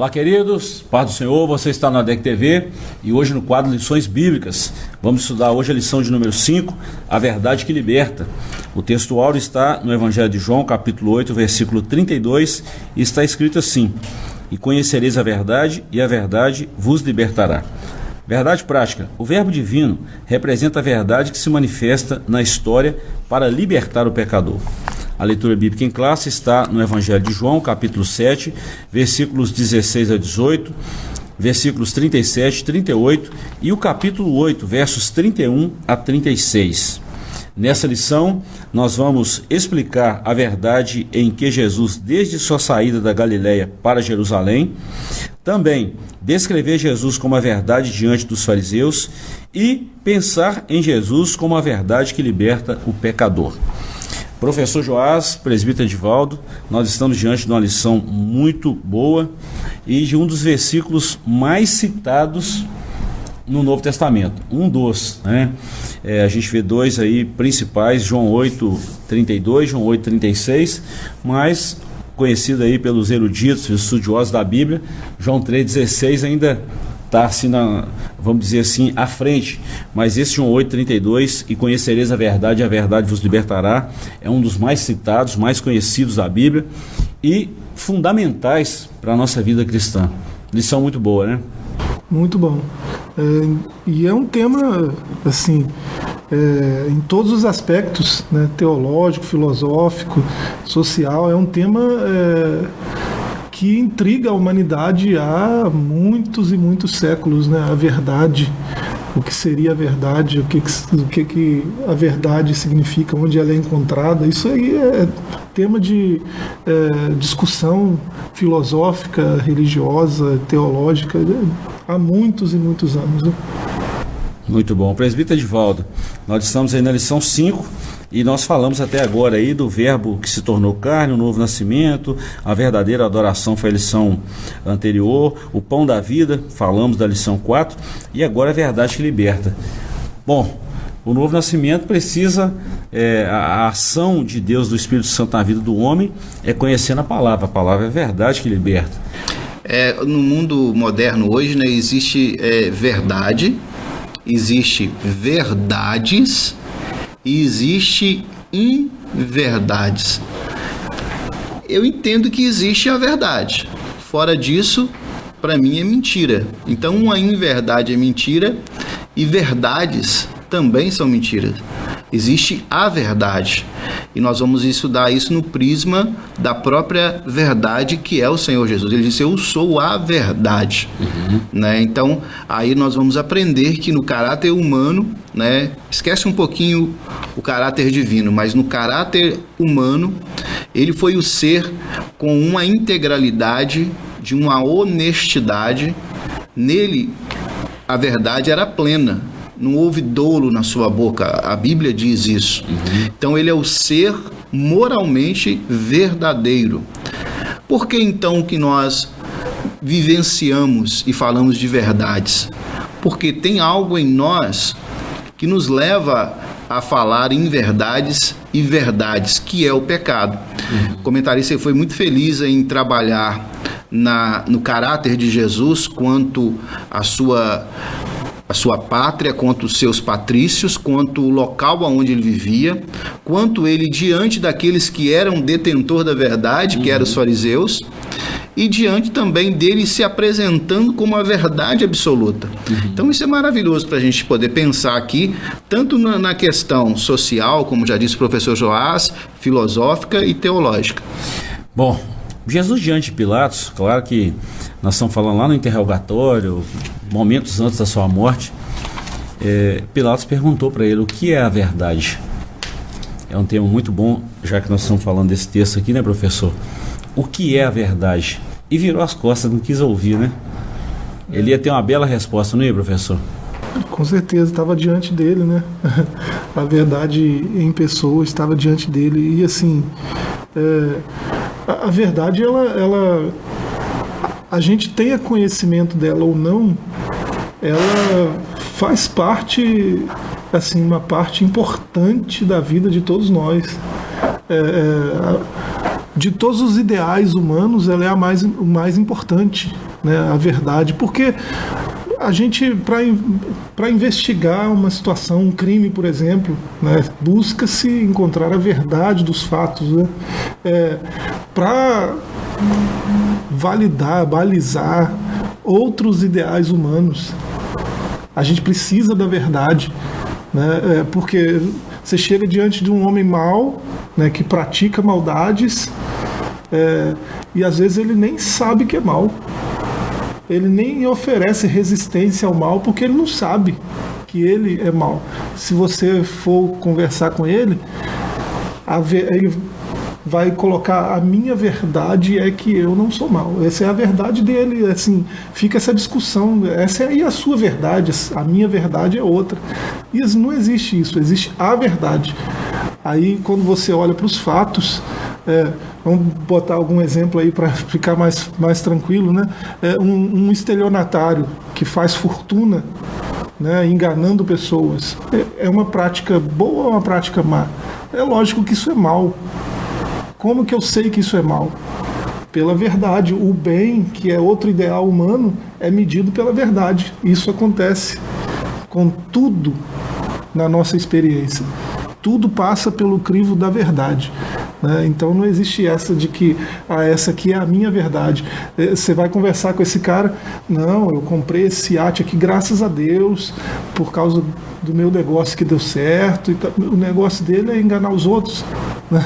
Olá, queridos, paz do Senhor, você está na ADEC TV e hoje no quadro Lições Bíblicas. Vamos estudar hoje a lição de número 5, a verdade que liberta. O texto áureo está no Evangelho de João, capítulo 8, versículo 32, e está escrito assim: e conhecereis a verdade, e a verdade vos libertará. Verdade prática. O verbo divino representa a verdade que se manifesta na história para libertar o pecador. A leitura bíblica em classe está no Evangelho de João, capítulo 7, versículos 16 a 18, versículos 37, 38 e o capítulo 8, versos 31 a 36. Nessa lição, nós vamos explicar a verdade em que Jesus, desde sua saída da Galileia para Jerusalém, também descrever Jesus como a verdade diante dos fariseus e pensar em Jesus como a verdade que liberta o pecador. Professor Joás, presbítero Edivaldo, nós estamos diante de uma lição muito boa e de um dos versículos mais citados no Novo Testamento, um dos, né? A gente vê dois aí principais, João 8:32, João 8:36, mas conhecido aí pelos eruditos, estudiosos da Bíblia, João 3:16 ainda está assim, vamos dizer assim, à frente, mas esse João 8:32, e conhecereis a verdade vos libertará, é um dos mais citados, mais conhecidos da Bíblia e fundamentais para a nossa vida cristã. Lição muito boa, né? Muito bom. E é um tema, assim, em todos os aspectos, né, teológico, filosófico, social, é um tema que intriga a humanidade há muitos e muitos séculos, né? A verdade, o que seria a verdade, o que a verdade significa, onde ela é encontrada, isso aí é tema de discussão filosófica, religiosa, teológica, há muitos e muitos anos, né? Muito bom. Presbítero Edivaldo, nós estamos aí na lição 5 e nós falamos até agora aí do verbo que se tornou carne, o novo nascimento, a verdadeira adoração foi a lição anterior, o pão da vida, falamos da lição 4 e agora a verdade que liberta. Bom, o novo nascimento precisa, a ação de Deus, do Espírito Santo na vida do homem é conhecendo a palavra é a verdade que liberta. No mundo moderno hoje, né, existe verdade, existe verdades e existe inverdades. Eu entendo que existe a verdade. Fora disso, para mim é mentira. Então, uma inverdade é mentira e verdades também são mentiras. Existe a verdade. E nós vamos estudar isso no prisma da própria verdade que é o Senhor Jesus. Ele disse: eu sou a verdade. Né? Então, aí nós vamos aprender que no caráter humano, né, esquece um pouquinho o caráter divino, mas no caráter humano, ele foi o ser com uma integralidade, de uma honestidade. Nele, a verdade era plena. Não houve dolo na sua boca, a Bíblia diz isso. Então ele é o ser moralmente verdadeiro. Por que então que nós vivenciamos e falamos de verdades? Porque tem algo em nós que nos leva a falar em verdades e verdades, que é o pecado. O comentarista foi muito feliz em trabalhar no caráter de Jesus quanto a sua pátria, quanto os seus patrícios, quanto o local onde ele vivia, quanto ele diante daqueles que eram detentor da verdade, que eram os fariseus, e diante também dele se apresentando como a verdade absoluta. Então isso é maravilhoso para a gente poder pensar aqui, tanto na questão social, como já disse o professor Joás, filosófica e teológica. Bom, Jesus diante de Pilatos, claro que nós estamos falando lá no interrogatório, momentos antes da sua morte, Pilatos perguntou para ele o que é a verdade. É um tema muito bom, já que nós estamos falando desse texto aqui, né, professor? O que é a verdade? E virou as costas, não quis ouvir, né? Ele ia ter uma bela resposta, não ia, professor? Com certeza, estava diante dele, né? A verdade em pessoa estava diante dele. E assim, a verdade, a gente tenha conhecimento dela ou não, ela faz parte, assim, uma parte importante da vida de todos nós. De todos os ideais humanos, ela é o mais importante, né, a verdade, porque a gente, para investigar uma situação, um crime, por exemplo, né, busca-se encontrar a verdade dos fatos, né, para balizar outros ideais humanos. A gente precisa da verdade, né, porque você chega diante de um homem mau, né, que pratica maldades, e às vezes ele nem sabe que é mal. Ele nem oferece resistência ao mal porque ele não sabe que ele é mal. Se você for conversar com ele, ele vai colocar: a minha verdade é que eu não sou mal. Essa é a verdade dele. Assim, fica essa discussão. Essa é a sua verdade, a minha verdade é outra. E não existe isso, existe a verdade. Aí, quando você olha para os fatos, vamos botar algum exemplo aí para ficar mais tranquilo, né? Um estelionatário que faz fortuna, né, enganando pessoas, é uma prática boa ou uma prática má? É lógico que isso é mal. Como que eu sei que isso é mal? Pela verdade. O bem, que é outro ideal humano, é medido pela verdade. Isso acontece com tudo na nossa experiência. Tudo passa pelo crivo da verdade, né? Então não existe essa de que essa aqui é a minha verdade. Você vai conversar com esse cara: não, eu comprei esse iate aqui graças a Deus, por causa do meu negócio que deu certo. E o negócio dele é enganar os outros, né?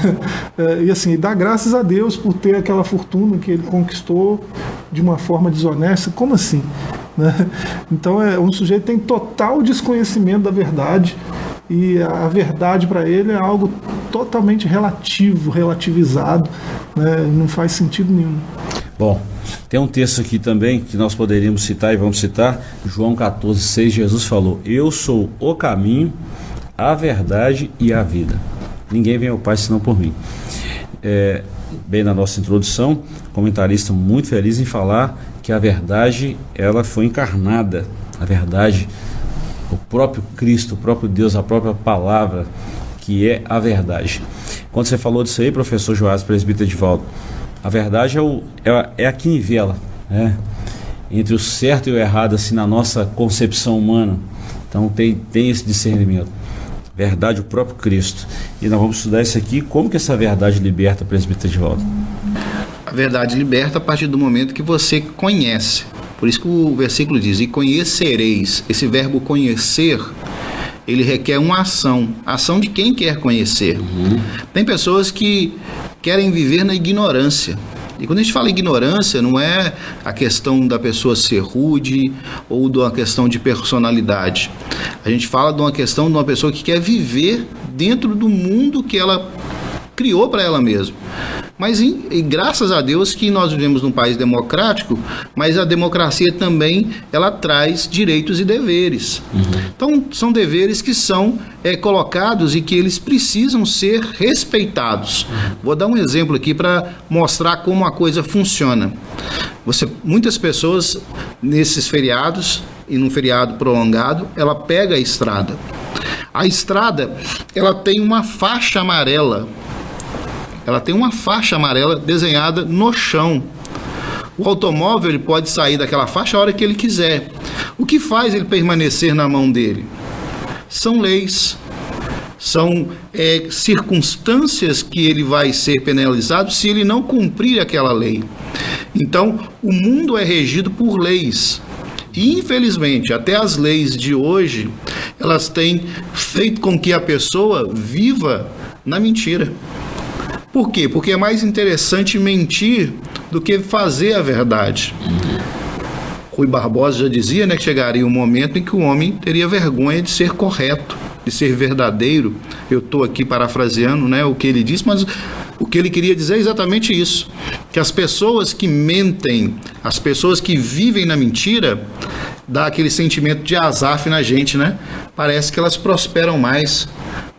E assim, dá graças a Deus por ter aquela fortuna que ele conquistou de uma forma desonesta. Como assim, né? Então um sujeito tem total desconhecimento da verdade. E a verdade para ele é algo totalmente relativizado, né? Não faz sentido nenhum. Bom, tem um texto aqui também que nós poderíamos citar e vamos citar, João 14,6, Jesus falou: eu sou o caminho, a verdade e a vida. Ninguém vem ao Pai senão por mim. Bem na nossa introdução, comentarista muito feliz em falar que a verdade, ela foi encarnada. A verdade, o próprio Cristo, o próprio Deus, a própria palavra, que é a verdade. Quando você falou disso aí, professor Joás, presbítero Edivaldo, a verdade é a que nivela, né, entre o certo e o errado, assim, na nossa concepção humana. Então tem esse discernimento. Verdade, o próprio Cristo. E nós vamos estudar isso aqui. Como que essa verdade liberta, presbítero Edivaldo? A verdade liberta a partir do momento que você conhece. Por isso que o versículo diz: e conhecereis. Esse verbo conhecer, ele requer uma ação de quem quer conhecer. Tem pessoas que querem viver na ignorância. E quando a gente fala ignorância, não é a questão da pessoa ser rude ou de uma questão de personalidade. A gente fala de uma questão de uma pessoa que quer viver dentro do mundo que ela criou para ela mesma. Mas e graças a Deus que nós vivemos num país democrático, mas a democracia também, ela traz direitos e deveres. Então, são deveres que são colocados e que eles precisam ser respeitados. Vou dar um exemplo aqui para mostrar como a coisa funciona. Muitas pessoas, nesses feriados, e num feriado prolongado, ela pega a estrada. A estrada, ela tem uma faixa amarela. Ela tem uma faixa amarela desenhada no chão. O automóvel, ele pode sair daquela faixa a hora que ele quiser. O que faz ele permanecer na mão dele? São leis, são circunstâncias que ele vai ser penalizado se ele não cumprir aquela lei. Então, o mundo é regido por leis. E, infelizmente, até as leis de hoje, elas têm feito com que a pessoa viva na mentira. Por quê? Porque é mais interessante mentir do que fazer a verdade. Rui Barbosa já dizia, né, que chegaria um momento em que o homem teria vergonha de ser correto, de ser verdadeiro. Eu estou aqui parafraseando, né, o que ele disse, mas o que ele queria dizer é exatamente isso. Que as pessoas que mentem, as pessoas que vivem na mentira, dá aquele sentimento de azaf na gente, né? Parece que elas prosperam mais.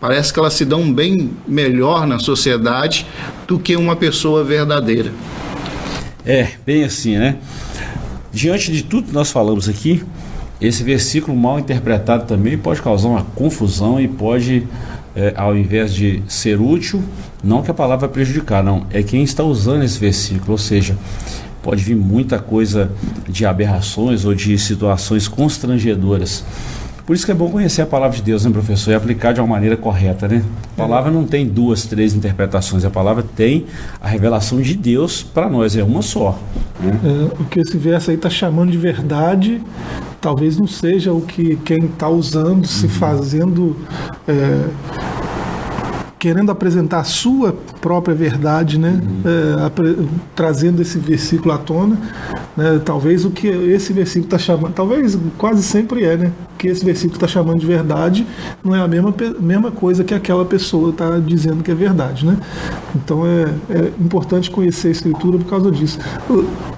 Parece que elas se dão bem melhor na sociedade do que uma pessoa verdadeira. Bem assim, né? Diante de tudo que nós falamos aqui, esse versículo mal interpretado também pode causar uma confusão e pode, ao invés de ser útil, não que a palavra vai prejudicar, não, é quem está usando esse versículo, ou seja, pode vir muita coisa de aberrações ou de situações constrangedoras. Por isso que é bom conhecer a palavra de Deus, né, professor? E aplicar de uma maneira correta, né? A palavra não tem 2, 3 interpretações. A palavra tem a revelação de Deus para nós, é uma só. Né? O que esse verso aí está chamando de verdade, talvez não seja o que quem está usando, se fazendo... querendo apresentar a sua própria verdade, né? Trazendo esse versículo à tona, né? Talvez o que esse versículo está chamando, talvez quase sempre né? O que esse versículo está chamando de verdade não é a mesma coisa que aquela pessoa está dizendo que é verdade, né? Então é importante conhecer a Escritura por causa disso.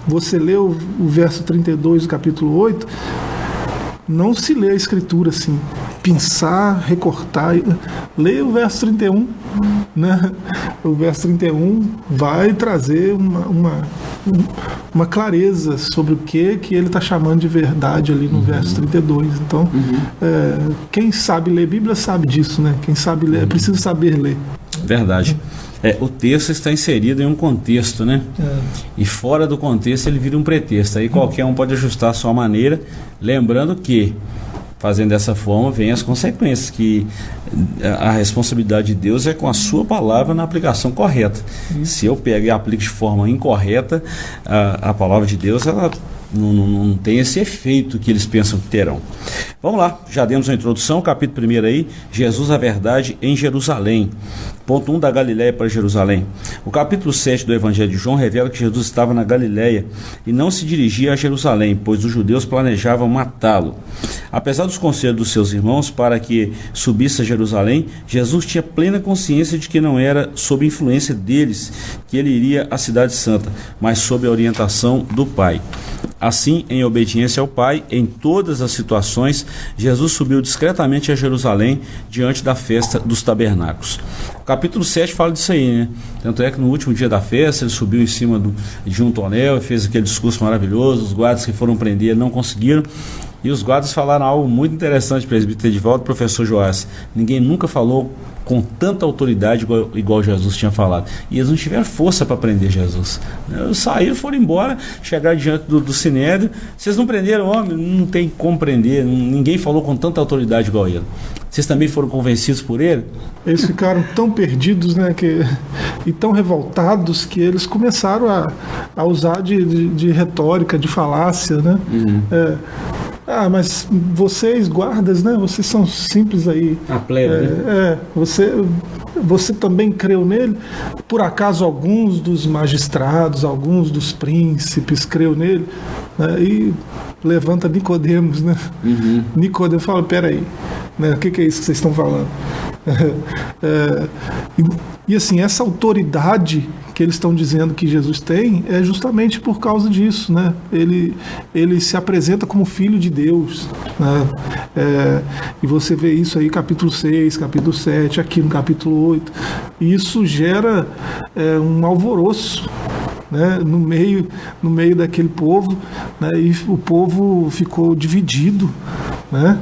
Você leu o verso 32 do capítulo 8, não se lê a Escritura assim, pensar, recortar. Leia o verso 31, né? O verso 31 vai trazer uma clareza sobre o que ele está chamando de verdade ali no verso 32. Então, quem sabe ler Bíblia sabe disso, né? Quem sabe ler, é preciso saber ler. Verdade. O texto está inserido em um contexto, né? E fora do contexto ele vira um pretexto. Aí qualquer um pode ajustar a sua maneira, lembrando que, fazendo dessa forma, vem as consequências, que a responsabilidade de Deus é com a sua palavra na aplicação correta. Se eu pego e aplico de forma incorreta, a palavra de Deus, ela não tem esse efeito que eles pensam que terão. Vamos lá, já demos uma introdução, capítulo 1 aí, Jesus a verdade em Jerusalém. Ponto 1, da Galileia para Jerusalém. O capítulo 7 do Evangelho de João revela que Jesus estava na Galileia e não se dirigia a Jerusalém, pois os judeus planejavam matá-lo. Apesar dos conselhos dos seus irmãos para que subisse a Jerusalém, Jesus tinha plena consciência de que não era sob influência deles que ele iria à cidade santa, mas sob a orientação do Pai. Assim, em obediência ao Pai, em todas as situações, Jesus subiu discretamente a Jerusalém diante da festa dos tabernáculos. O capítulo 7 fala disso aí, né? Tanto é que no último dia da festa ele subiu em cima de um tonel e fez aquele discurso maravilhoso. Os guardas que foram prender não conseguiram. E os guardas falaram algo muito interessante, presbítero Edivaldo, professor Joás. Ninguém nunca falou com tanta autoridade igual Jesus tinha falado. E eles não tiveram força para prender Jesus. Eles saíram, foram embora, chegaram diante do Sinédrio. Vocês não prenderam o homem? Não tem como prender. Ninguém falou com tanta autoridade igual ele. Vocês também foram convencidos por ele? Eles ficaram tão perdidos, né, e tão revoltados que eles começaram a usar de retórica, de falácia, né? Mas vocês, guardas, né? Vocês são simples aí. A plebe, né? Você também creu nele? Por acaso alguns dos magistrados, alguns dos príncipes creu nele? E levanta Nicodemos, né? Nicodemos fala, peraí, né? O que é isso que vocês estão falando? E assim, essa autoridade que eles estão dizendo que Jesus tem é justamente por causa disso, né? Ele se apresenta como filho de Deus, né? E você vê isso aí capítulo 6, capítulo 7, aqui no capítulo 8. E isso gera um alvoroço, né, no meio daquele povo, né, e o povo ficou dividido, né?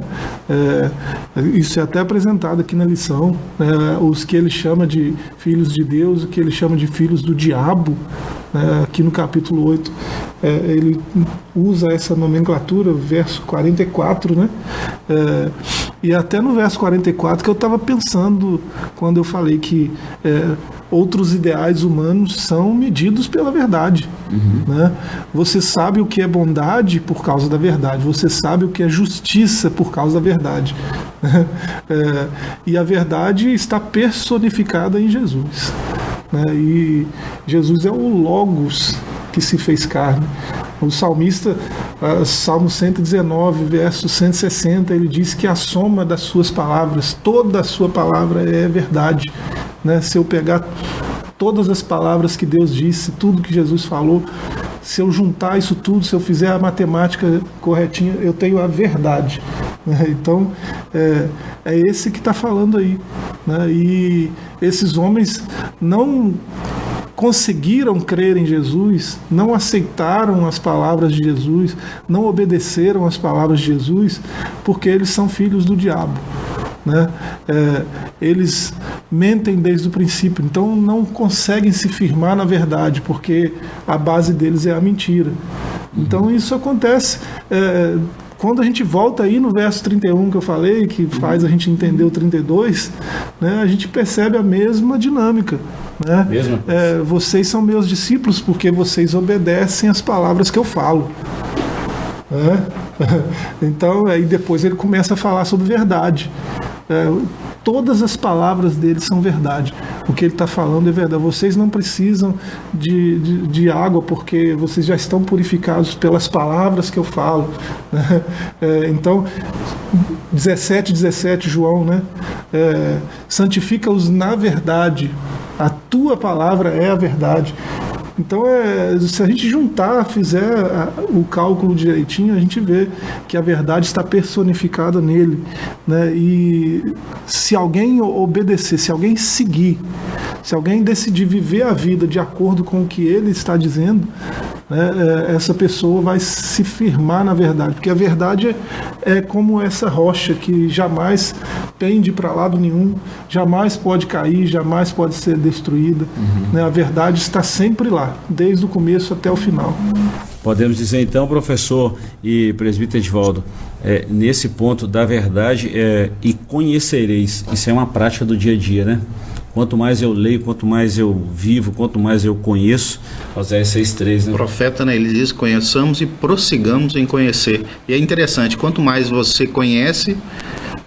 Isso é até apresentado aqui na lição, né, os que ele chama de filhos de Deus, o que ele chama de filhos do diabo, né, aqui no capítulo 8, ele usa essa nomenclatura, verso 44, né? E até no verso 44 que eu estava pensando quando eu falei que outros ideais humanos são medidos pela verdade, né? Você sabe o que é bondade por causa da verdade, você sabe o que é justiça por causa da verdade, e a verdade está personificada em Jesus, né? E Jesus é o Logos que se fez carne. O salmista, Salmo 119, verso 160, ele diz que a soma das suas palavras, toda a sua palavra é verdade, né? Se eu pegar todas as palavras que Deus disse, tudo que Jesus falou, se eu juntar isso tudo, se eu fizer a matemática corretinha, eu tenho a verdade, né? Então, é esse que está falando aí, né? E esses homens não conseguiram crer em Jesus, não aceitaram as palavras de Jesus, não obedeceram às palavras de Jesus, porque eles são filhos do diabo, né? Eles mentem desde o princípio, então não conseguem se firmar na verdade, porque a base deles é a mentira. Então isso acontece quando a gente volta aí no verso 31 que eu falei, que faz a gente entender o 32, né, a gente percebe a mesma dinâmica. Né? Vocês são meus discípulos porque vocês obedecem as palavras que eu falo. Né? Então, aí depois ele começa a falar sobre verdade. Todas as palavras dele são verdade. O que ele está falando é verdade. Vocês não precisam de água porque vocês já estão purificados pelas palavras que eu falo. Né? Então, 17, João, né? Santifica-os na verdade. A tua palavra é a verdade. Então, se a gente juntar, fizer o cálculo direitinho, a gente vê que a verdade está personificada nele. Né? E se alguém obedecer, se alguém seguir, se alguém decidir viver a vida de acordo com o que ele está dizendo, né, essa pessoa vai se firmar na verdade. Porque a verdade é como essa rocha que jamais pende para lado nenhum, jamais pode cair, jamais pode ser destruída. Né? A verdade está sempre lá, desde o começo até o final. Podemos dizer então, professor e presbítero Edivaldo, nesse ponto da verdade, e conhecereis, isso é uma prática do dia a dia, né? Quanto mais eu leio, quanto mais eu vivo, quanto mais eu conheço, Oséias 6,3, né? O profeta, né, ele diz, conheçamos e prossigamos em conhecer. E é interessante, quanto mais você conhece,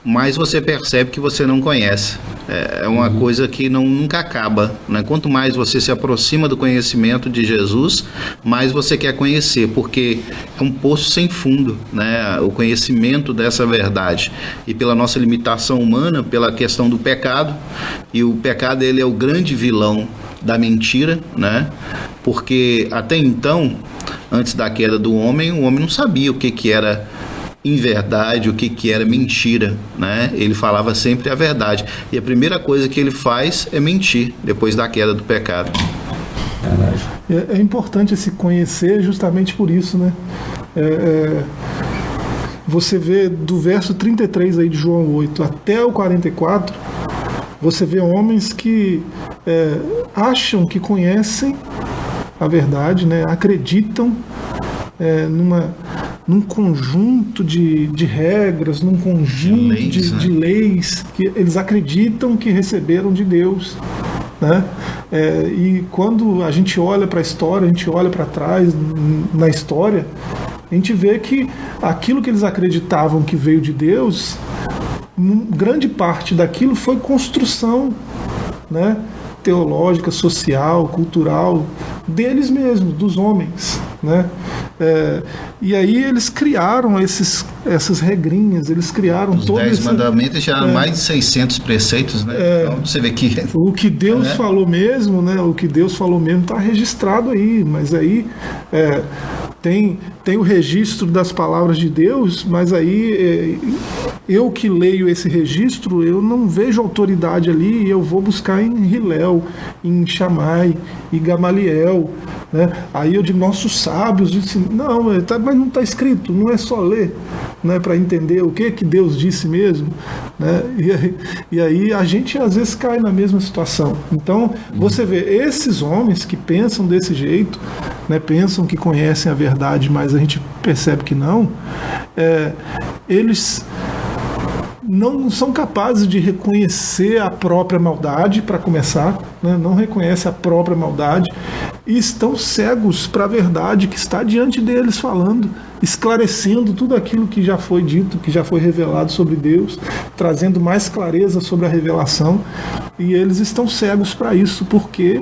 mais você percebe que você não conhece. É uma coisa que nunca acaba, né? Quanto mais você se aproxima do conhecimento de Jesus, mais você quer conhecer, porque é um poço sem fundo, né? O conhecimento dessa verdade. E pela nossa limitação humana, pela questão do pecado, e o pecado ele é o grande vilão da mentira, né? Porque até então, antes da queda do homem, o homem não sabia o que era em verdade, o que era mentira, né? Ele falava sempre a verdade. E a primeira coisa que ele faz é mentir, depois da queda do pecado. É importante se conhecer justamente por isso, né? Você vê do verso 33 aí de João 8 até o 44, você vê homens que acham que conhecem a verdade, né? Acreditam num conjunto de regras, num conjunto de leis que eles acreditam que receberam de Deus. Né? E quando a gente olha para a história, a gente olha para trás na história, a gente vê que aquilo que eles acreditavam que veio de Deus, grande parte daquilo foi construção, né? Teológica, social, cultural, deles mesmos, dos homens. Né? E aí eles criaram essas regrinhas, eles criaram os 10 mandamentos, já mais de 600 preceitos, né? Então você vê que o que Deus falou mesmo, né? O que Deus falou mesmo está registrado aí, mas aí tem o registro das palavras de Deus, mas aí eu que leio esse registro, eu não vejo autoridade ali, e eu vou buscar em Hilel, em Shammai, em Gamaliel, né? Aí eu digo, nossos sábios disse, não, mas não está escrito, não é só ler, né, para entender o que Deus disse mesmo, né? E aí a gente às vezes cai na mesma situação. Então você vê esses homens que pensam desse jeito, né, pensam que conhecem a verdade, mas a gente percebe que não, eles não são capazes de reconhecer a própria maldade, para começar, né? Não reconhecem a própria maldade e estão cegos para a verdade que está diante deles falando, esclarecendo tudo aquilo que já foi dito, que já foi revelado sobre Deus, trazendo mais clareza sobre a revelação, e eles estão cegos para isso porque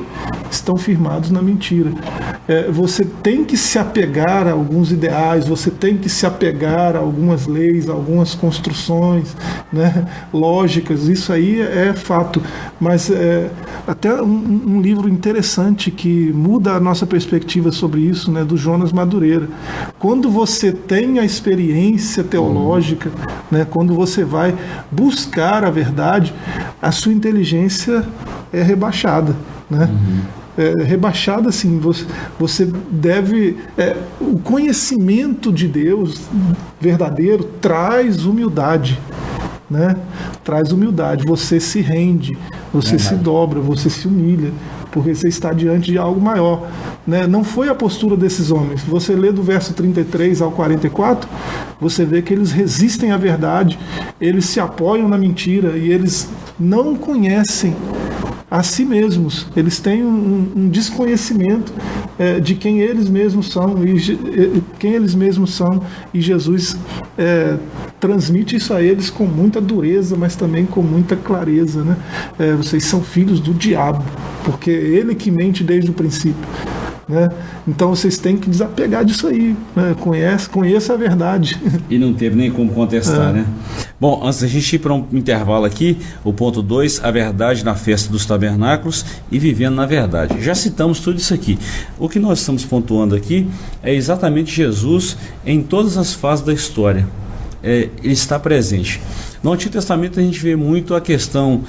estão firmados na mentira. Você tem que se apegar a alguns ideais, você tem que se apegar a algumas leis, a algumas construções, né, lógicas, isso aí é fato, mas até um livro interessante que muda a nossa perspectiva sobre isso, né, do Jonas Madureira. Quando você tem a experiência teológica, né, quando você vai buscar a verdade, a sua inteligência é rebaixada, né? Rebaixada, assim, você deve... o conhecimento de Deus verdadeiro traz humildade, né? Traz humildade, você se rende, você se dobra, você se humilha, porque você está diante de algo maior, né? Não foi a postura desses homens. Você lê do verso 33 ao 44, você vê que eles resistem à verdade, eles se apoiam na mentira e eles não conhecem a si mesmos. Eles têm um desconhecimento de quem eles mesmos são e Jesus transmite isso a eles com muita dureza, mas também com muita clareza, né? Vocês são filhos do diabo, porque é ele que mente desde o princípio, né? Então vocês têm que desapegar disso aí, né? Conheça a verdade. E não teve nem como contestar, né? Bom, antes da gente ir para um intervalo aqui, o ponto 2, a verdade na festa dos tabernáculos e vivendo na verdade. Já citamos tudo isso aqui. O que nós estamos pontuando aqui é exatamente Jesus em todas as fases da história. Ele está presente. No Antigo Testamento a gente vê muito a questão,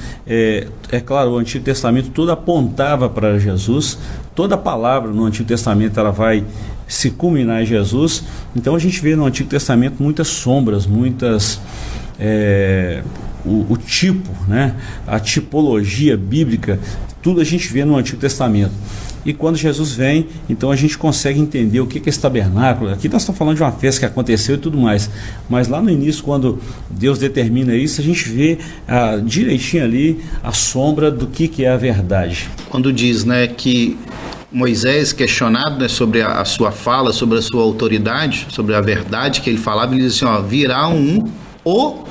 claro, o Antigo Testamento tudo apontava para Jesus, toda palavra no Antigo Testamento ela vai se culminar em Jesus. Então a gente vê no Antigo Testamento muitas sombras, muitas o tipo, né, a tipologia bíblica, tudo a gente vê no Antigo Testamento. E quando Jesus vem, então a gente consegue entender o que é esse tabernáculo. Aqui nós estamos falando de uma festa que aconteceu e tudo mais, mas lá no início, quando Deus determina isso, a gente vê direitinho ali a sombra do que é a verdade. Quando diz, né, que Moisés, questionado, né, sobre a sua fala, sobre a sua autoridade, sobre a verdade que ele falava, ele diz assim, virá o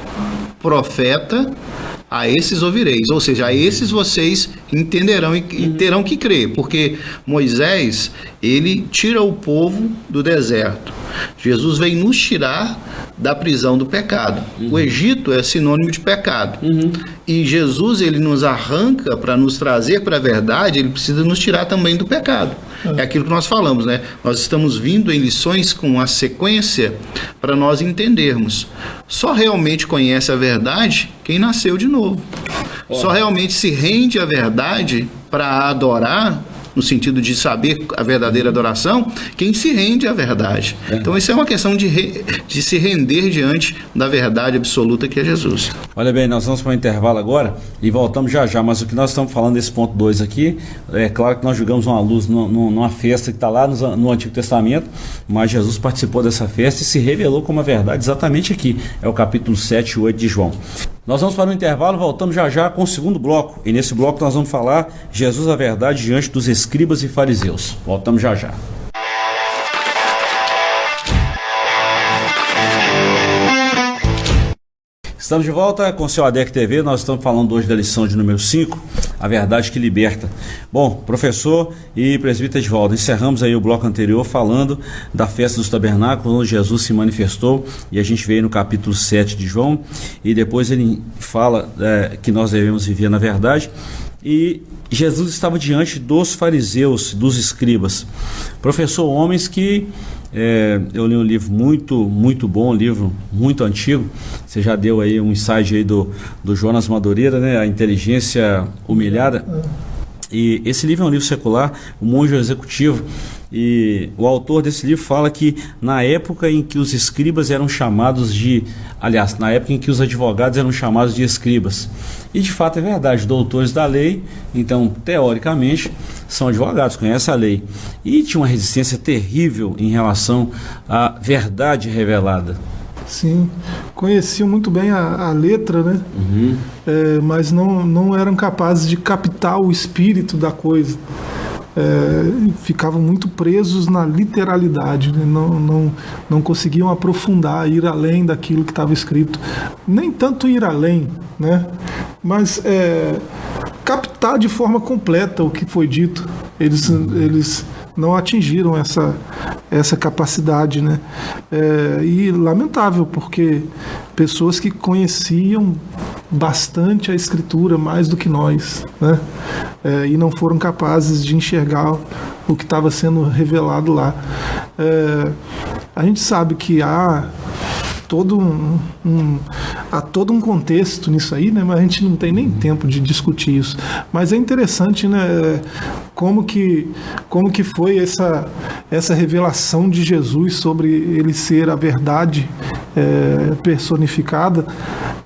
profeta, a esses ouvireis, ou seja, a esses vocês entenderão e terão que crer, porque Moisés, ele tira o povo do deserto. Jesus veio nos tirar da prisão do pecado. O Egito é sinônimo de pecado. E Jesus, ele nos arranca para nos trazer para a verdade, ele precisa nos tirar também do pecado. É aquilo que nós falamos, né? Nós estamos vindo em lições com a sequência para nós entendermos. Só realmente conhece a verdade quem nasceu de novo. Só realmente se rende à verdade para adorar, no sentido de saber a verdadeira adoração, quem se rende à verdade. Então isso é uma questão de se render diante da verdade absoluta que é Jesus. Olha bem, nós vamos para um intervalo agora e voltamos já, mas o que nós estamos falando nesse ponto 2 aqui, é claro que nós jogamos uma luz numa festa que está lá no Antigo Testamento, mas Jesus participou dessa festa e se revelou como a verdade exatamente aqui, é o capítulo 7 e 8 de João. Nós vamos para um intervalo, voltamos já com o segundo bloco, e nesse bloco nós vamos falar Jesus a verdade diante dos escribas e fariseus. Voltamos já. Estamos de volta com o seu ADEC TV, nós estamos falando hoje da lição de número 5, a verdade que liberta. Bom, professor e presbítero Edivaldo, encerramos aí o bloco anterior falando da festa dos tabernáculos, onde Jesus se manifestou, e a gente veio no capítulo 7 de João, e depois ele fala que nós devemos viver na verdade, e Jesus estava diante dos fariseus, dos escribas. Professor, homens que... eu li um livro muito bom, um livro muito antigo. Você já deu aí um insight aí do Jonas Madureira, né? A Inteligência Humilhada. E esse livro é um livro secular, O Monge Executivo. E o autor desse livro fala que na época em que os escribas eram chamados na época em que os advogados eram chamados de escribas. E de fato é verdade, doutores da lei, então teoricamente são advogados, conhecem a lei. E tinha uma resistência terrível em relação à verdade revelada. Sim, conheciam muito bem a letra, né? Mas não eram capazes de captar o espírito da coisa. Ficavam muito presos na literalidade, né? Não conseguiam aprofundar, ir além daquilo que estava escrito. Nem tanto ir além, né? Mas captar de forma completa o que foi dito. Eles não atingiram essa capacidade, né? E lamentável, porque pessoas que conheciam bastante a Escritura, mais do que nós, né? E não foram capazes de enxergar o que estava sendo revelado lá. A gente sabe que há todo um contexto nisso aí, né? Mas a gente não tem nem tempo de discutir isso. Mas é interessante, né? como que foi essa revelação de Jesus sobre ele ser a verdade personificada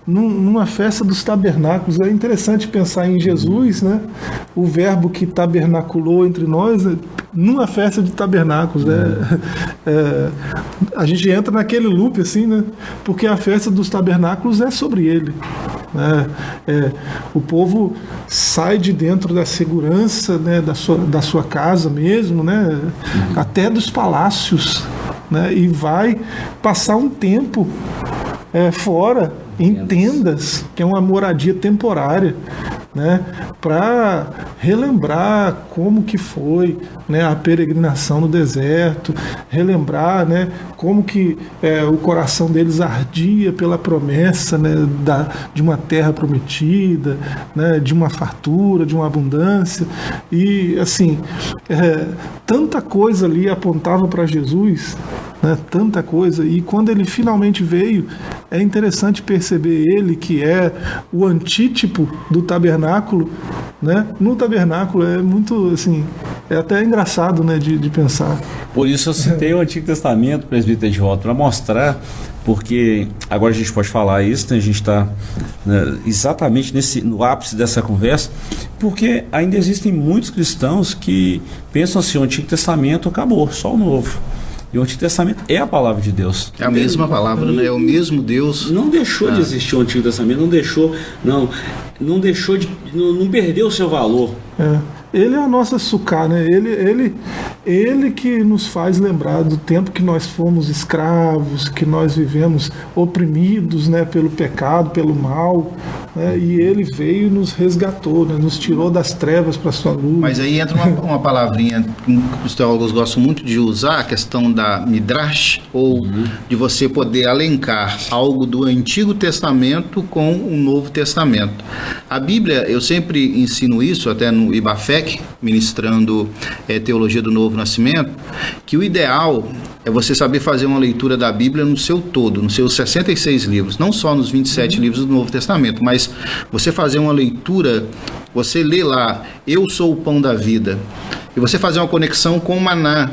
numa festa dos tabernáculos. É interessante pensar em Jesus, né? O verbo que tabernaculou entre nós, numa festa de tabernáculos. A gente entra naquele loop assim, né? Porque a festa dos tabernáculos é sobre ele. O povo sai de dentro da segurança, né, da sua casa mesmo, né, até dos palácios, né, e vai passar um tempo fora, em tendas, que é uma moradia temporária, né, para relembrar como que foi, né, a peregrinação no deserto, relembrar, né, como que o coração deles ardia pela promessa, né, de uma terra prometida, né, de uma fartura, de uma abundância, e assim, tanta coisa ali apontava para Jesus, né, tanta coisa, e quando ele finalmente veio, é interessante perceber ele que é o antítipo do tabernáculo, né? No tabernáculo é muito assim, é até engraçado, né, de pensar. Por isso eu citei o Antigo Testamento, presbítero Edivaldo, para mostrar, porque agora a gente pode falar isso, né? A gente está, né, exatamente no ápice dessa conversa, porque ainda existem muitos cristãos que pensam assim, o Antigo Testamento acabou, só o Novo. E o Antigo Testamento é a palavra de Deus. É a mesma palavra, né? É o mesmo Deus. Não deixou de existir o Antigo Testamento, não perdeu o seu valor. Ele é a nossa sucá, né? Ele que nos faz lembrar do tempo que nós fomos escravos, que nós vivemos oprimidos, né, pelo pecado, pelo mal, né? E ele veio e nos resgatou, né? Nos tirou das trevas para a sua luz. Mas aí entra uma palavrinha que os teólogos gostam muito de usar, a questão da midrash, ou de você poder alencar algo do Antigo Testamento com o Novo Testamento. A Bíblia, eu sempre ensino isso, até no IBAFEC, ministrando teologia do Novo Nascimento, que o ideal é você saber fazer uma leitura da Bíblia no seu todo, nos seus 66 livros, não só nos 27 livros do Novo Testamento, mas você fazer uma leitura, você lê lá, eu sou o pão da vida, e você fazer uma conexão com o maná,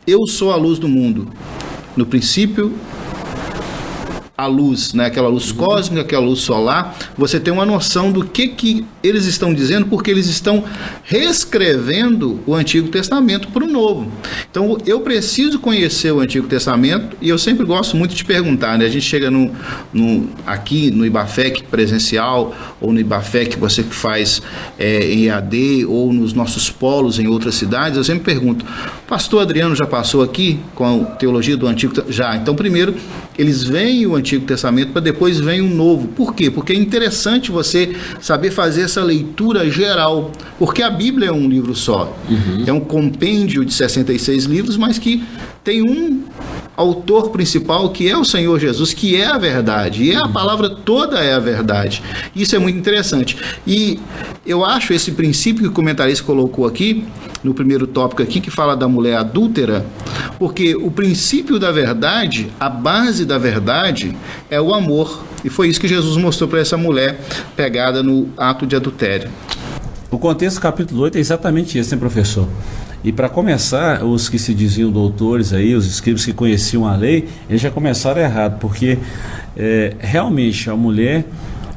eu sou a luz do mundo, no princípio a luz, né? Aquela luz cósmica, aquela luz solar, você tem uma noção do que eles estão dizendo, porque eles estão reescrevendo o Antigo Testamento para o Novo. Então, eu preciso conhecer o Antigo Testamento, e eu sempre gosto muito de perguntar, né? A gente chega aqui no IBAFEC presencial, ou no IBAFEC você que faz em EAD, ou nos nossos polos em outras cidades, eu sempre pergunto, pastor Adriano já passou aqui com a teologia do Antigo Testamento? Já. Então, primeiro, eles veem o Antigo Testamento, para depois vem o Novo. Por quê? Porque é interessante você saber fazer essa leitura geral, porque a Bíblia é um livro só. É um compêndio de 66 livros, mas que tem um autor principal, que é o Senhor Jesus, que é a verdade, e a palavra toda é a verdade. Isso é muito interessante. E eu acho esse princípio que o comentarista colocou aqui, no primeiro tópico aqui, que fala da mulher adúltera, porque o princípio da verdade, a base da verdade, é o amor. E foi isso que Jesus mostrou para essa mulher pegada no ato de adultério. O contexto do capítulo 8 é exatamente esse, né, professor? E para começar, os que se diziam doutores aí, os escribas que conheciam a lei, eles já começaram errado, porque realmente a mulher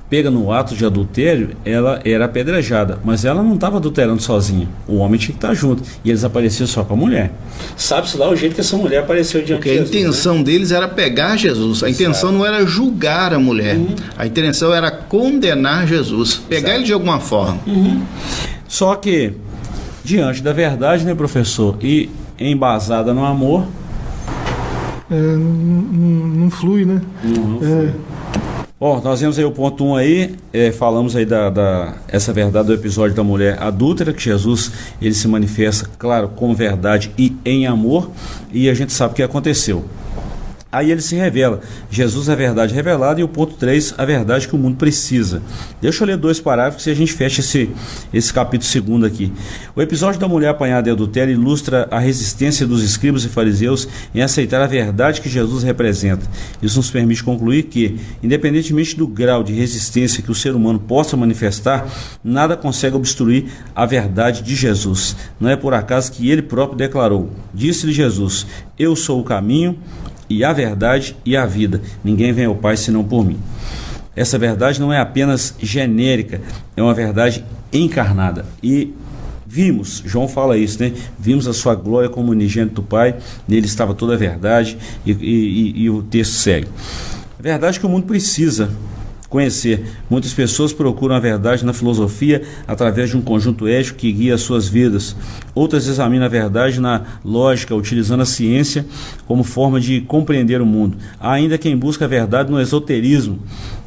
pega no ato de adultério, ela era apedrejada, mas ela não estava adulterando sozinha, o homem tinha que estar junto, e eles apareciam só com a mulher. Sabe-se lá o jeito que essa mulher apareceu diante de Jesus. Porque a intenção deles era pegar Jesus, a intenção não era julgar a mulher, a intenção era condenar Jesus, pegar ele de alguma forma. Só que, diante da verdade, né, professor, e embasada no amor, não flui, né? Não flui. Bom, nós vemos aí o ponto 1 aí, falamos aí essa verdade do episódio da mulher adúltera, que Jesus ele se manifesta, claro, com verdade e em amor, e a gente sabe o que aconteceu. Aí ele se revela. Jesus é a verdade revelada, e o ponto 3, a verdade que o mundo precisa. Deixa eu ler 2 parágrafos e a gente fecha esse capítulo 2 aqui. O episódio da mulher apanhada em adultério ilustra a resistência dos escribas e fariseus em aceitar a verdade que Jesus representa. Isso nos permite concluir que, independentemente do grau de resistência que o ser humano possa manifestar, nada consegue obstruir a verdade de Jesus. Não é por acaso que ele próprio declarou: disse-lhe Jesus, eu sou o caminho e a verdade e a vida. Ninguém vem ao Pai senão por mim. Essa verdade não é apenas genérica, é uma verdade encarnada. E vimos, João fala isso, né? Vimos a sua glória como unigênito do Pai, nele estava toda a verdade, e o texto segue. A verdade que o mundo precisa conhecer. Muitas pessoas procuram a verdade na filosofia através de um conjunto ético que guia as suas vidas. Outras examinam a verdade na lógica, utilizando a ciência como forma de compreender o mundo. Há ainda quem busca a verdade no esoterismo.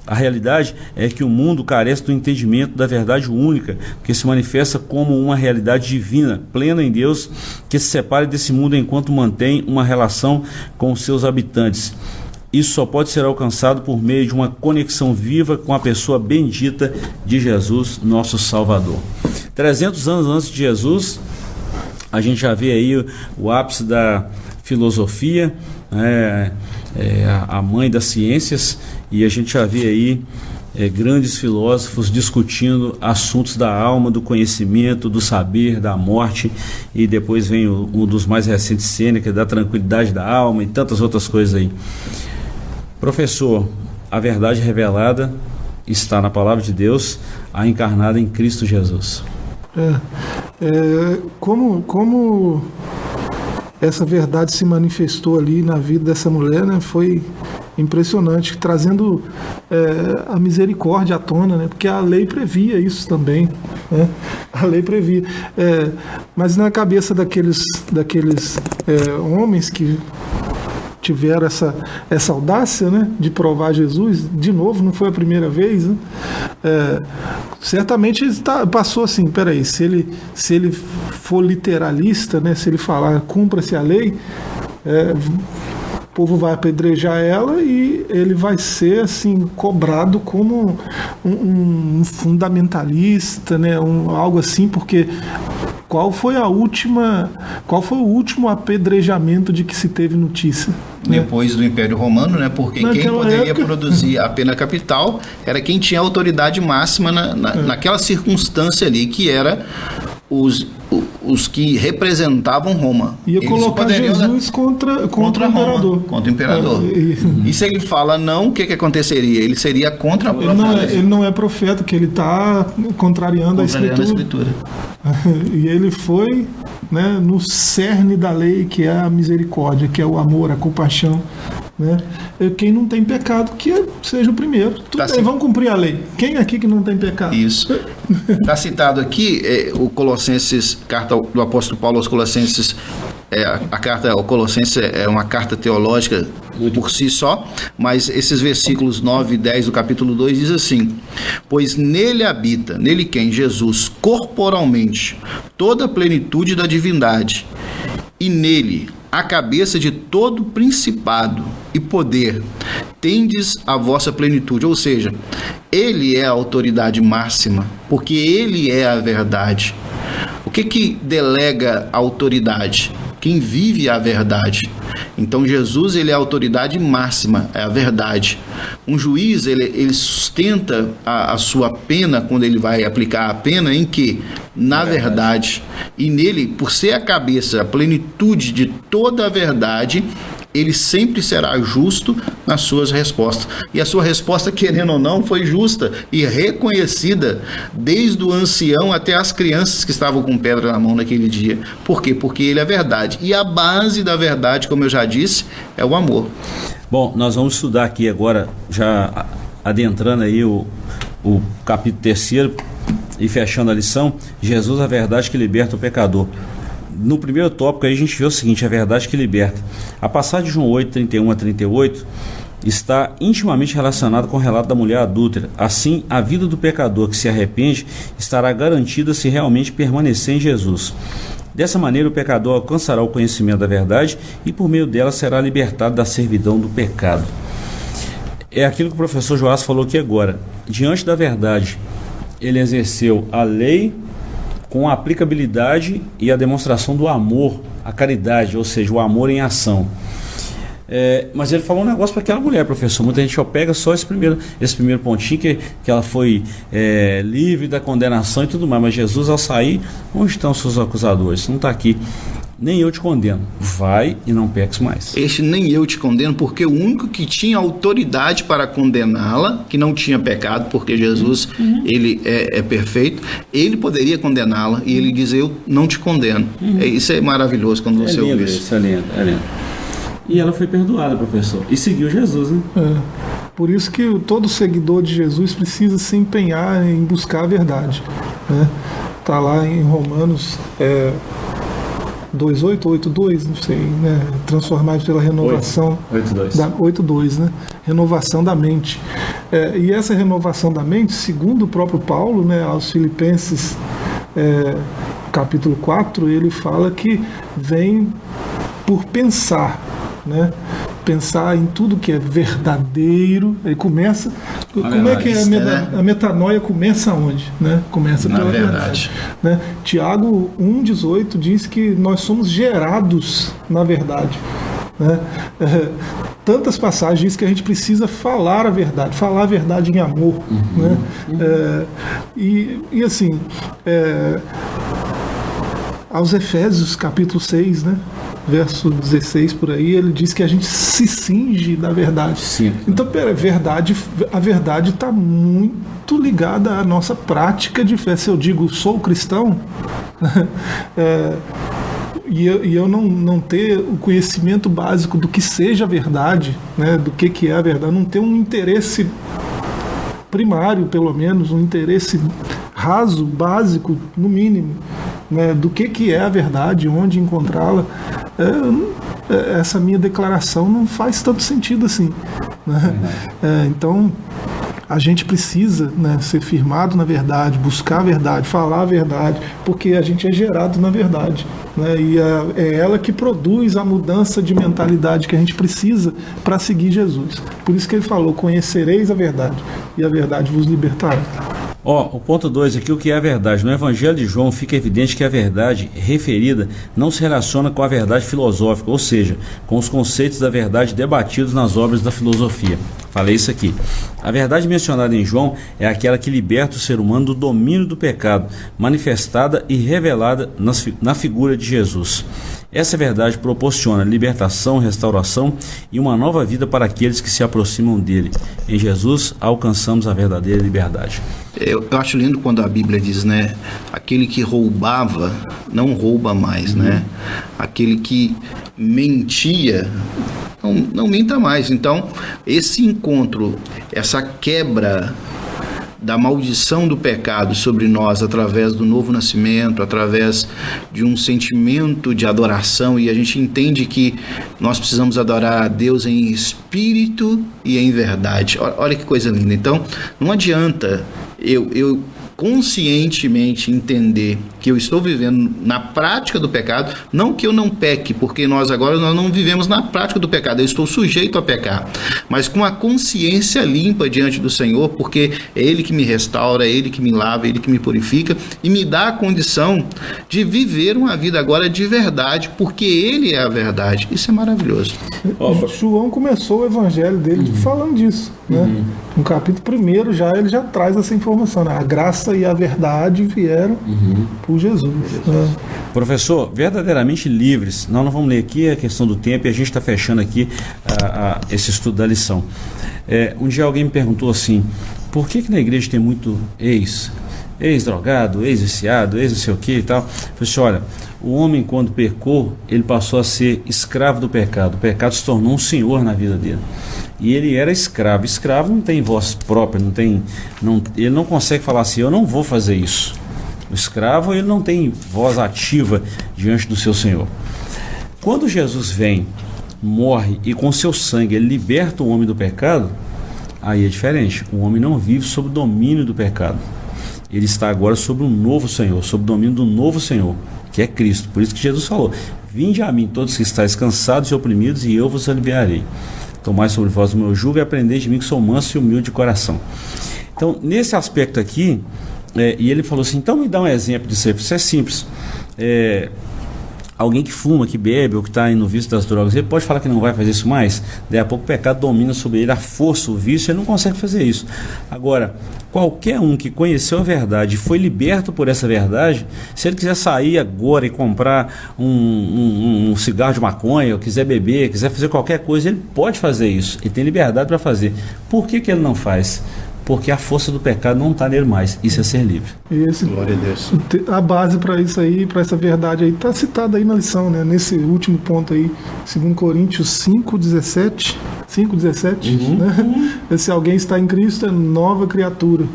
A realidade é que o mundo carece do entendimento da verdade única, que se manifesta como uma realidade divina, plena em Deus, que se separa desse mundo enquanto mantém uma relação com os seus habitantes. Isso só pode ser alcançado por meio de uma conexão viva com a pessoa bendita de Jesus, nosso Salvador. 300 anos antes de Jesus, a gente já vê aí o ápice da filosofia, a mãe das ciências, e a gente já vê aí grandes filósofos discutindo assuntos da alma, do conhecimento, do saber, da morte, e depois vem um dos mais recentes, Sêneca, da tranquilidade da alma e tantas outras coisas aí. Professor, a verdade revelada está na palavra de Deus, a encarnada em Cristo Jesus. Como essa verdade se manifestou ali na vida dessa mulher, né, foi impressionante, trazendo a misericórdia à tona, né, porque a lei previa isso também, né, a lei previa. Mas na cabeça daqueles homens que tiveram essa audácia, né, de provar Jesus, de novo, não foi a primeira vez, né? Certamente passou assim, peraí, se ele for literalista, né, se ele falar cumpra-se a lei, o povo vai apedrejar ela e ele vai ser assim cobrado como um fundamentalista, né, algo assim, porque qual foi o último apedrejamento de que se teve notícia? Depois do Império Romano, né? Porque quem poderia produzir a pena capital era quem tinha autoridade máxima naquela circunstância ali, que era os que representavam Roma. Ia colocar Jesus contra o imperador. Roma, contra o imperador. E se ele fala não, o que aconteceria? Ele seria contra a própria lei. Ele não é profeta, que ele está contrariando a Escritura. E ele foi, né, no cerne da lei, que é a misericórdia, que é o amor, a compaixão, né? Quem não tem pecado, que seja o primeiro. Tudo bem, vamos cumprir a lei. Quem aqui que não tem pecado? Isso. Está citado aqui o Colossenses, carta do apóstolo Paulo aos Colossenses. A carta ao Colossenses é uma carta teológica por si só, mas esses versículos 9 e 10 do capítulo 2 diz assim: pois nele habita, nele quem? Jesus, corporalmente, toda a plenitude da divindade, e nele a cabeça de todo principado e poder, tendes a vossa plenitude. Ou seja, ele é a autoridade máxima, porque ele é a verdade. O que delega a autoridade? Quem vive a verdade. Então Jesus, ele é a autoridade máxima, é a verdade. Um juiz, ele sustenta a sua pena, quando ele vai aplicar a pena, em que? Na verdade. E nele, por ser a cabeça, a plenitude de toda a verdade, ele sempre será justo nas suas respostas. E a sua resposta, querendo ou não, foi justa e reconhecida desde o ancião até as crianças que estavam com pedra na mão naquele dia. Por quê? Porque ele é a verdade. E a base da verdade, como eu já disse, é o amor. Bom, nós vamos estudar aqui agora, já adentrando aí o capítulo 3 e fechando a lição, Jesus, a verdade que liberta o pecador. No primeiro tópico aí a gente vê o seguinte: a verdade que liberta. A passagem de João 8, 31 a 38 está intimamente relacionada com o relato da mulher adúltera. Assim, a vida do pecador que se arrepende estará garantida se realmente permanecer em Jesus. Dessa maneira, o pecador alcançará o conhecimento da verdade e, por meio dela, será libertado da servidão do pecado. É aquilo que o professor Joás falou aqui agora. Diante da verdade, ele exerceu a lei com a aplicabilidade e a demonstração do amor, a caridade, ou seja, o amor em ação. Mas ele falou um negócio para aquela mulher, professor. Muita gente só pega só esse primeiro pontinho, que ela foi livre da condenação e tudo mais. Mas Jesus, ao sair, onde estão os seus acusadores? Não está aqui. Nem eu te condeno. Vai e não peques mais. Este nem eu te condeno, porque o único que tinha autoridade para condená-la, que não tinha pecado, porque Jesus, ele é perfeito, ele poderia condená-la e ele diz: eu não te condeno. Isso é maravilhoso quando você ouve isso. Isso é lindo. E ela foi perdoada, professor, e seguiu Jesus, né? Por isso que todo seguidor de Jesus precisa se empenhar em buscar a verdade, né? Tá lá em Romanos 2:8, não sei, né? Transformados pela renovação 8:2, né? Renovação da mente. E essa renovação da mente, segundo o próprio Paulo, né, aos Filipenses, capítulo 4, ele fala que vem por pensar, né? Pensar em tudo que é verdadeiro. Ele começa. Como é que a metanoia começa onde? Né? Começa pela verdade. Né? Tiago 1,18 diz que nós somos gerados na verdade. Né? Tantas passagens diz que a gente precisa falar a verdade em amor. Né? E assim, aos Efésios capítulo 6, né? Verso 16 por aí, ele diz que a gente se cinge da verdade. Sim. Então, a verdade está muito ligada à nossa prática de fé. Se eu digo sou cristão, e eu não ter o conhecimento básico do que seja a verdade, né, do que é a verdade, não ter um interesse primário, pelo menos, um interesse raso, básico, no mínimo, né, do que é a verdade, onde encontrá-la, essa minha declaração não faz tanto sentido assim, né? Então a gente precisa, né, ser firmado na verdade, buscar a verdade, falar a verdade, porque a gente é gerado na verdade, né? E é ela que produz a mudança de mentalidade que a gente precisa para seguir Jesus. Por isso que ele falou: conhecereis a verdade e a verdade vos libertará. O ponto 2 aqui, o que é a verdade? No Evangelho de João fica evidente que a verdade referida não se relaciona com a verdade filosófica, ou seja, com os conceitos da verdade debatidos nas obras da filosofia. Falei isso aqui. A verdade mencionada em João é aquela que liberta o ser humano do domínio do pecado, manifestada e revelada na figura de Jesus. Essa verdade proporciona libertação, restauração e uma nova vida para aqueles que se aproximam dele. Em Jesus alcançamos a verdadeira liberdade. Eu acho lindo quando a Bíblia diz, né? Aquele que roubava não rouba mais, né? Aquele que mentia não minta mais. Então, esse encontro, essa quebra da maldição do pecado sobre nós através do novo nascimento, através de um sentimento de adoração, e a gente entende que nós precisamos adorar a Deus em espírito e em verdade. Olha que coisa linda. Então, não adianta eu conscientemente entender que eu estou vivendo na prática do pecado, não que eu não peque, porque nós não vivemos na prática do pecado, eu estou sujeito a pecar, mas com a consciência limpa diante do Senhor, porque é Ele que me restaura, é Ele que me lava, é Ele que me purifica e me dá a condição de viver uma vida agora de verdade, porque Ele é a verdade. Isso é maravilhoso. João começou o evangelho dele falando disso, né? No capítulo 1 ele já traz essa informação, né? A graça e a verdade vieram por Jesus. Professor, verdadeiramente livres. Nós não vamos ler aqui a questão do tempo e a gente está fechando aqui esse estudo da lição. Um dia alguém me perguntou assim: por que na igreja tem muito ex-drogado, ex-viciado, ex não sei o que e tal? Eu falei assim: olha, o homem quando pecou, ele passou a ser escravo do pecado. O pecado se tornou um senhor na vida dele. E ele era escravo. Escravo não tem voz própria, ele não consegue falar assim: eu não vou fazer isso. O escravo, ele não tem voz ativa diante do seu senhor. Quando Jesus vem, morre e com seu sangue ele liberta o homem do pecado, aí é diferente. O homem não vive sob o domínio do pecado. Ele está agora sob um novo Senhor, sob o domínio do novo Senhor, que é Cristo. Por isso que Jesus falou: vinde a mim todos que estáis cansados e oprimidos, e eu vos aliviarei. Tomai sobre vós o meu jugo e aprendei de mim, que sou manso e humilde de coração. Então, nesse aspecto aqui, e ele falou assim: então me dá um exemplo disso aí. Isso é simples. Alguém que fuma, que bebe ou que está no vício das drogas, ele pode falar que não vai fazer isso mais? Daí a pouco o pecado domina sobre ele, a força, o vício, ele não consegue fazer isso. Agora, qualquer um que conheceu a verdade e foi liberto por essa verdade, se ele quiser sair agora e comprar um cigarro de maconha, ou quiser beber, quiser fazer qualquer coisa, ele pode fazer isso. Ele tem liberdade para fazer. Por que ele não faz? Porque a força do pecado não está nele mais. Isso é ser livre. Glória a Deus. A base para isso aí, para essa verdade aí, está citada aí na lição, né? Nesse último ponto aí, 2 Coríntios 5:17, né? Se alguém está em Cristo, é nova criatura.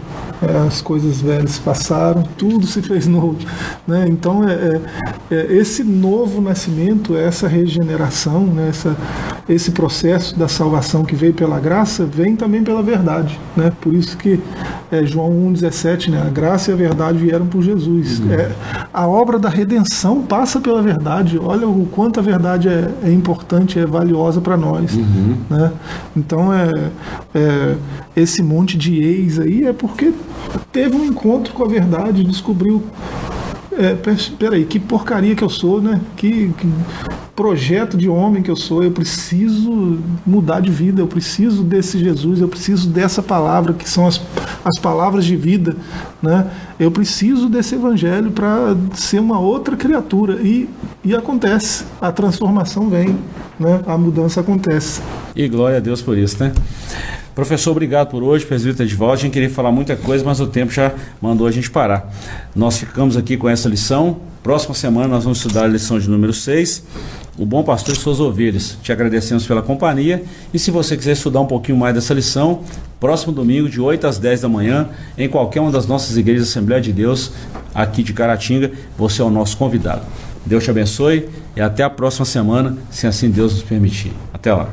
As coisas velhas passaram, tudo se fez novo, né? Então, esse novo nascimento, essa regeneração, né? Esse processo da salvação que veio pela graça, vem também pela verdade, né? Por isso que João 1,17, né? A graça e a verdade vieram por Jesus. A obra da redenção passa pela verdade. Olha o quanto a verdade é importante, é valiosa para nós, né? Então, esse monte de ex aí é porque teve um encontro com a verdade, descobriu, peraí, que porcaria que eu sou, né? Que projeto de homem que eu sou, eu preciso mudar de vida, eu preciso desse Jesus, eu preciso dessa palavra, que são as palavras de vida, né? Eu preciso desse evangelho para ser uma outra criatura, e acontece, a transformação vem, né? A mudança acontece. E glória a Deus por isso, né? Professor, obrigado por hoje, presbítero Edivaldo. A gente queria falar muita coisa, mas o tempo já mandou a gente parar. Nós ficamos aqui com essa lição. Próxima semana nós vamos estudar a lição de número 6, o bom pastor e suas ovelhas. Te agradecemos pela companhia, e se você quiser estudar um pouquinho mais dessa lição, próximo domingo de 8 às 10 da manhã, em qualquer uma das nossas igrejas Assembleia de Deus, aqui de Caratinga, você é o nosso convidado. Deus te abençoe e até a próxima semana, se assim Deus nos permitir. Até lá.